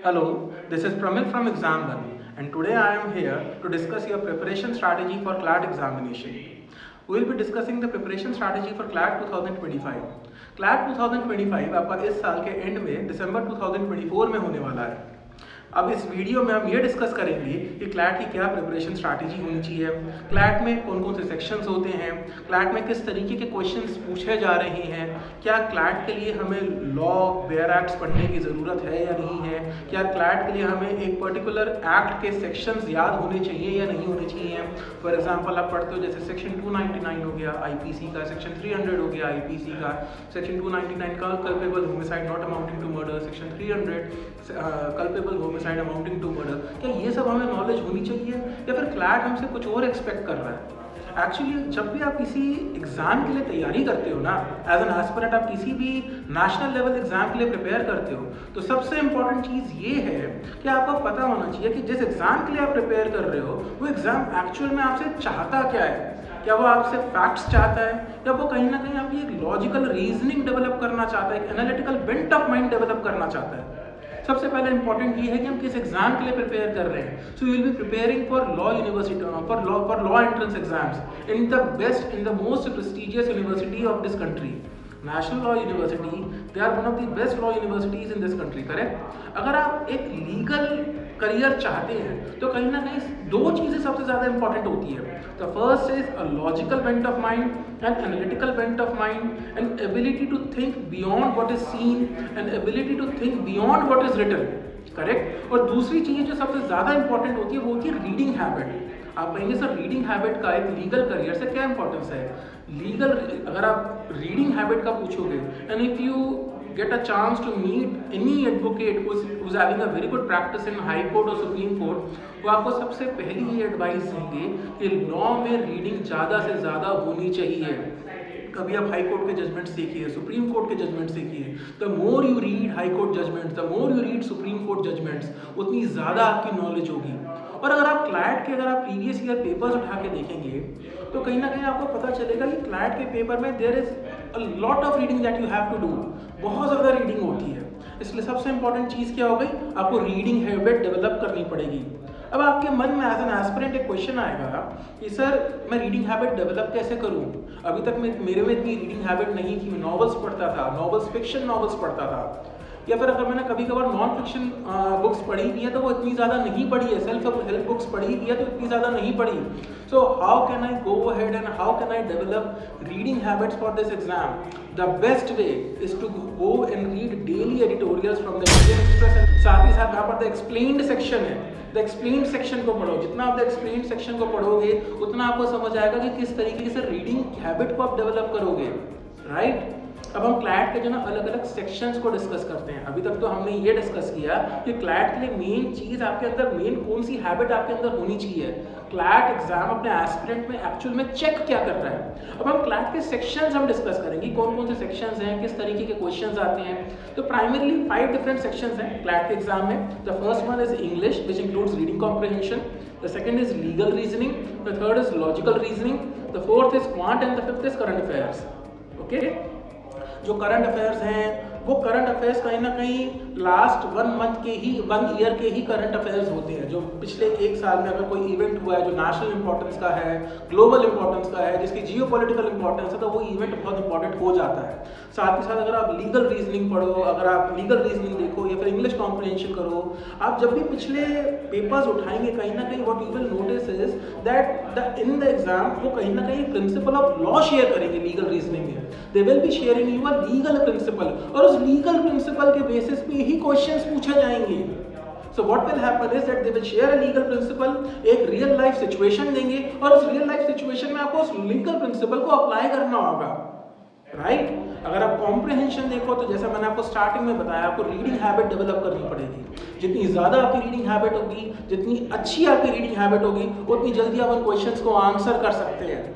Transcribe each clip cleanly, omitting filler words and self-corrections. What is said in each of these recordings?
Hello, this is Pramil from Exam One, and today I am here to discuss your preparation strategy for CLAT examination. We will be discussing the preparation strategy for CLAT 2025. CLAT 2025 आपका इस साल के and में दिसंबर 2024 में होने वाला है। अब इस वीडियो में हम ये डिस्कस करेंगे कि क्लैट की क्या प्रिपरेशन स्ट्रैटेजी होनी चाहिए, क्लैट में कौन कौन से सेक्शंस होते हैं, क्लैट में किस तरीके के क्वेश्चंस पूछे जा रहे हैं, क्या क्लैट के लिए हमें लॉ बेयर एक्ट्स पढ़ने की ज़रूरत है या नहीं है, क्या क्लैट के लिए हमें एक पर्टिकुलर एक्ट के सेक्शंस याद होने चाहिए या नहीं होने चाहिए। फॉर एग्जांपल आप पढ़ते हो जैसे सेक्शन 299 हो गया आईपीसी का, सेक्शन 300 हो गया आईपीसी का, सेक्शन 299 का culpable homicide not amounting to murder, section 300 culpable homicide amounting to murder. क्या ये सब हमें नॉलेज होनी चाहिए या फिर क्लैट हमसे कुछ और एक्सपेक्ट कर रहा है। एक्चुअली जब भी आप किसी एग्जाम के लिए तैयारी करते हो ना, एज एन एस्पिरेंट आप किसी भी नेशनल लेवल एग्जाम के लिए प्रिपेयर करते हो, तो सबसे इंपॉर्टेंट चीज़ ये है कि आपको पता होना चाहिए कि जिस एग्जाम के लिए आप प्रिपेयर कर रहे हो वो एग्जाम एक्चुअल में आपसे चाहता क्या है। क्या वो आपसे फैक्ट्स चाहता है या वो कहीं ना कहीं आपकी एक लॉजिकल रीजनिंग डेवलप करना चाहता है, एक analytical bent of mind develop करना चाहता है। सबसे पहले इंपॉर्टेंट ये है कि हम किस एग्जाम के लिए प्रिपेयर कर रहे हैं। So you will be preparing for law university, for law entrance exams in the best, in the most prestigious university of this country, national law university. They are one of the best law universities in this country, correct. अगर आप एक legal career चाहते हैं तो कहीं ना कहीं दो चीज़ें सबसे ज़्यादा इंपॉर्टेंट होती है। The first is a logical bent of mind and analytical bent of mind and ability to think beyond what is seen and ability to think beyond what is written, correct. और दूसरी चीज़ जो सबसे ज़्यादा important होती है वो होती है रीडिंग हैबिट। आप कहेंगे सर रीडिंग हैबिट का एक लीगल करियर से क्या इंपॉर्टेंस है। लीगल अगर आप रीडिंग हैबिट का पूछोगे and if you get a chance to meet any advocate who's having a very good practice in high court or supreme court, वो आपको सबसे पहली ये एडवाइस देंगे कि लॉ में रीडिंग ज़्यादा से ज़्यादा होनी चाहिए। कभी आप हाई कोर्ट के जजमेंट्स देखिए, सुप्रीम कोर्ट के जजमेंट्स देखिए, the more you read high court judgments, the more you read supreme court judgments, उतनी ज़्यादा आपकी नॉलेज होगी। और अगर आप क्लैट के अगर आप प्रीवियस ईयर पेपर्स उठा के देखेंगे तो कहीं ना कहीं आपको पता चलेगा कि क्लैट के पेपर में there is a lot of reading that you have to do, बहुत ज़्यादा रीडिंग होती है। इसलिए सबसे इंपॉर्टेंट चीज़ क्या हो गई, आपको रीडिंग हैबिट डेवलप करनी पड़ेगी। अब आपके मन में एज एन एस्पिरेंट एक क्वेश्चन आएगा कि सर मैं रीडिंग हैबिट डेवलप कैसे करूं। अभी तक मेरे में इतनी रीडिंग हैबिट नहीं थी, मैं नॉवेल्स पढ़ता था, नॉवेल्स फिक्शन नॉवेल्स पढ़ता था, या फिर अगर मैंने कभी कभार नॉन फिक्शन बुक्स पढ़ी भी है तो वो इतनी ज़्यादा नहीं पढ़ी है, सेल्फ हेल्प बुक्स पढ़ी भी है तो इतनी ज़्यादा नहीं पढ़ी। So how can I go ahead and how can I develop reading habits for this exam. The best way is to go and read daily editorials from the Indian Express and साथ ही साथ यहाँ पर the explained section है, the explained section को पढ़ो। जितना आप द एक्सप्लेन्ड सेक्शन को पढ़ोगे उतना आपको समझ आएगा कि किस तरीके से रीडिंग हैबिट को आप डेवलप करोगे, राइट। अब हम क्लैट के जो ना अलग अलग सेक्शंस को डिस्कस करते हैं। अभी तक तो हमने ये डिस्कस किया कि क्लैट के लिए मेन चीज़ आपके अंदर मेन कौन सी हैबिट आपके अंदर होनी चाहिए, क्लैट एग्जाम अपने एस्पिरेंट में एक्चुअल में चेक क्या कर रहा है। अब हम क्लैट के सेक्शंस हम डिस्कस करेंगे, कौन कौन से सेक्शंस हैं, किस तरीके के क्वेश्चंस आते हैं। तो प्राइमरली 5 डिफरेंट सेक्शंस हैं क्लैट के एग्जाम में। The first one is English which includes reading comprehension, the second is legal reasoning, the third is logical reasoning, the fourth is quant and the fifth is current affairs. Okay, जो current affairs हैं वो current affairs कहीं ना कहीं last 1 year के ही current affairs होते हैं, जो पिछले एक साल में अगर कोई इवेंट हुआ है जो नेशनल इंपॉर्टेंस का है, ग्लोबल इंपॉर्टेंस का है, जिसकी जियोपॉलिटिकल इंपॉर्टेंस है, तो वो इवेंट बहुत इंपॉर्टेंट हो जाता है। साथ ही साथ अगर आप लीगल रीजनिंग पढ़ो, अगर आप लीगल रीजनिंग देखो या फिर इंग्लिश कॉम्प्रिहेंशन करो, आप जब भी पिछले पेपर्स उठाएंगे कहीं ना कहीं what you will notice is that in the exam वो कहीं ना कहीं प्रिंसिपल ऑफ लॉ शेयर करेंगे लीगल रीजनिंग में। They will be sharing you a legal principal और उस लीगल प्रिंसिपल के बेसिस पे ही क्वेश्चंस पूछे जाएंगे। So what will happen is that they will share a legal principle, एक रियल लाइफ सिचुएशन देंगे और उस रियल लाइफ सिचुएशन में आपको उस लीगल प्रिंसिपल को अप्लाई करना होगा, राइट। अगर आप कॉम्प्रिहेंशन देखो तो जैसा मैंने आपको स्टार्टिंग में बताया, आपको रीडिंग हैबिट डेवलप करनी पड़ेगी। जितनी ज़्यादा आपकी रीडिंग हैबिट होगी, जितनी अच्छी आपकी रीडिंग हैबिट होगी, उतनी जल्दी आप उन क्वेश्चंस को आंसर कर सकते हैं।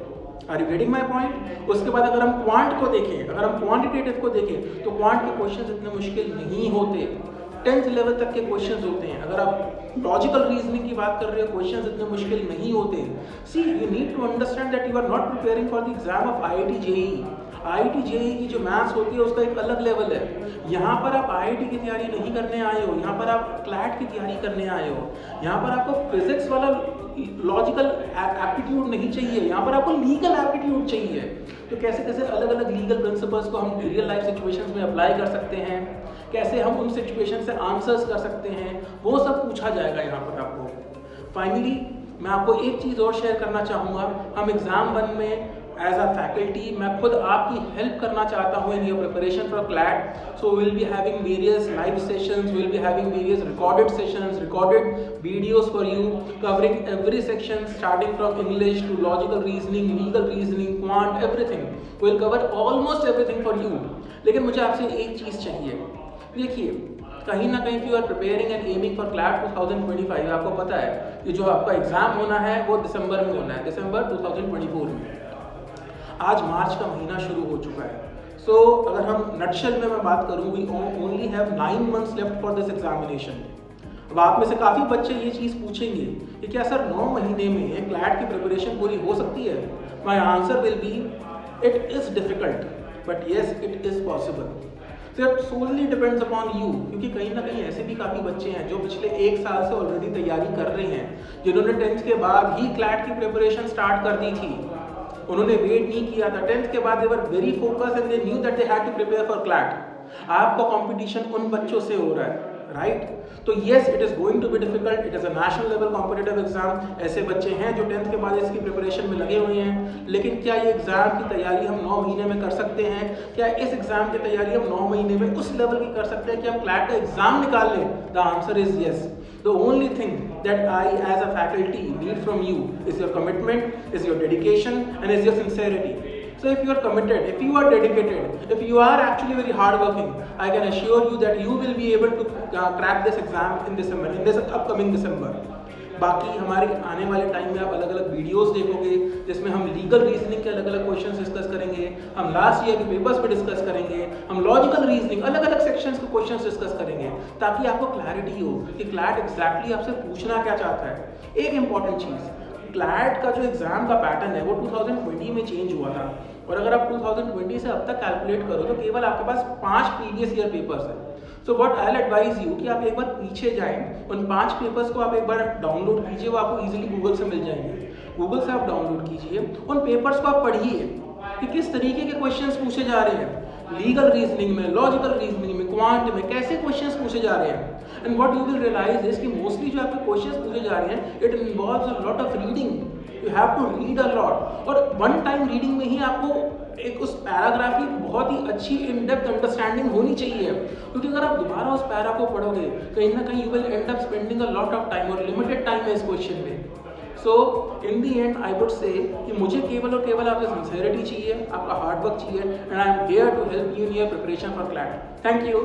Are you getting my point. उसके बाद अगर हम क्वांट को देखें, अगर हम क्वांटिटेटिव को देखें तो क्वांट के क्वेश्चंस इतने मुश्किल नहीं होते। 10th लेवल तक के क्वेश्चंस होते हैं। अगर आप लॉजिकल रीजनिंग की बात कर रहे हो, क्वेश्चंस इतने मुश्किल नहीं होते। See you need to understand that you are not preparing for the exam of IIT JEE। IIT JEE की जो मैथ्स होती है उसका एक अलग लेवल है। यहाँ पर आप IIT की तैयारी नहीं करने आए हो, यहाँ पर आप क्लैट की तैयारी करने आए हो। यहाँ पर आपको फिजिक्स वाला लॉजिकल एप्टीट्यूड नहीं चाहिए, यहाँ पर आपको लीगल एप्टीट्यूड चाहिए। तो कैसे कैसे अलग अलग लीगल प्रिंसिपल्स को हम रियल लाइफ सिचुएशंस में अप्लाई कर सकते हैं, कैसे हम उन सिचुएशन से आंसर्स कर सकते हैं, वो सब पूछा जाएगा यहाँ पर आपको। फाइनली मैं आपको एक चीज़ और शेयर करना चाहूँगा। हम एग्ज़ाम 1 में एज अ फैकल्टी मैं खुद आपकी हेल्प करना चाहता हूँ in your preparation for CLAT. So will be having various live sessions, will be having various recorded sessions, recorded videos for you covering every section starting from English to logical reasoning, legal reasoning, quant, everything. Will cover almost everything for you. लेकिन मुझे आपसे एक चीज़ चाहिए। देखिए, कहीं ना कहीं you are preparing and aiming for CLAT 2025। आपको पता है कि जो आपका एग्जाम होना है वो दिसंबर में होना है, दिसंबर 2024 में। आज मार्च का महीना शुरू हो चुका है। सो अगर हम नटशेल में मैं बात करूँ, we only have 9 months left for this examination. अब आप में से काफ़ी बच्चे ये चीज़ पूछेंगे कि क्या सर 9 महीने में क्लैट की प्रिपरेशन पूरी हो सकती है? My answer will be it is difficult but yes it is possible. So it solely depends upon you, क्योंकि कहीं ना कहीं ऐसे भी काफ़ी बच्चे हैं जो पिछले 1 साल से ऑलरेडी तैयारी कर रहे हैं, जिन्होंने 10th के बाद ही क्लैट की प्रिपरेशन स्टार्ट कर दी थी। उन्होंने वेट नहीं किया था। 10th के बाद they were very focused and they knew that they had to prepare for CLAT. आपका कंपटीशन उन बच्चों से हो रहा है, राइट? तो yes it is going to be difficult, it is a national level competitive exam. ऐसे बच्चे हैं जो 10th के बाद इसकी प्रिपरेशन में लगे हुए हैं। लेकिन क्या ये एग्जाम की तैयारी हम 9 महीने में कर सकते हैं? क्या इस एग्जाम की तैयारी हम 9 महीने में उस लेवल की कर सकते हैं कि हम क्लैट का एग्जाम निकाल लें? The answer is yes. The only thing that I as a faculty need from you is your commitment, is your dedication and is your sincerity. So if you are committed, if you are dedicated, if you are actually very hardworking, I can assure you that you will be able to crack this exam in December, in this upcoming December. बाकी हमारे आने वाले time में आप अलग अलग videos देखोगे जिसमें हम लीगल रीजनिंग के अलग अलग क्वेश्चंस डिस्कस करेंगे, हम लास्ट ईयर के पेपर्स पे डिस्कस करेंगे, हम लॉजिकल रीजनिंग अलग अलग सेक्शंस के क्वेश्चंस डिस्कस करेंगे, ताकि आपको क्लैरिटी हो कि क्लैट एग्जैक्टली आपसे पूछना क्या चाहता है। एक इंपॉर्टेंट चीज़, क्लैट का जो एग्जाम का पैटर्न है वो 2020 में चेंज हुआ था, और अगर आप 2020 से अब तक कैलकुलेट करो तो केवल आपके पास 5 प्रीवियस ईयर पेपर्स हैं। So what I will advise you कि आप एक बार पीछे जाएं, उन 5 पेपर्स को आप एक बार डाउनलोड कीजिए, वो आपको इजीली गूगल से मिल जाएंगे। गूगल से आप डाउनलोड कीजिए, उन पेपर्स को आप पढ़िए कि किस तरीके के क्वेश्चंस पूछे जा रहे हैं, लीगल रीजनिंग में, लॉजिकल रीजनिंग में, क्वांट में कैसे क्वेश्चंस पूछे जा रहे हैं। And what you will realise is कि मोस्टली जो आपके क्वेश्चंस पूछे जा रहे हैं it involves a lot of reading. You have to read a lot, और वन टाइम रीडिंग में ही आपको एक उस पैराग्राफ की बहुत ही अच्छी इन डेप्थ अंडरस्टैंडिंग होनी चाहिए, क्योंकि अगर आप दोबारा उस पैरा को पढ़ोगे कहीं ना कहीं you will and up spending a lot of time, और लिमिटेड टाइम है इस क्वेश्चन में। सो इन दी एंड आई वुड से कि मुझे केवल और केवल आपकी सिंसेरिटी चाहिए, आपका हार्डवर्क चाहिए, and I am here to help you in your preparation for CLAT. Thank you.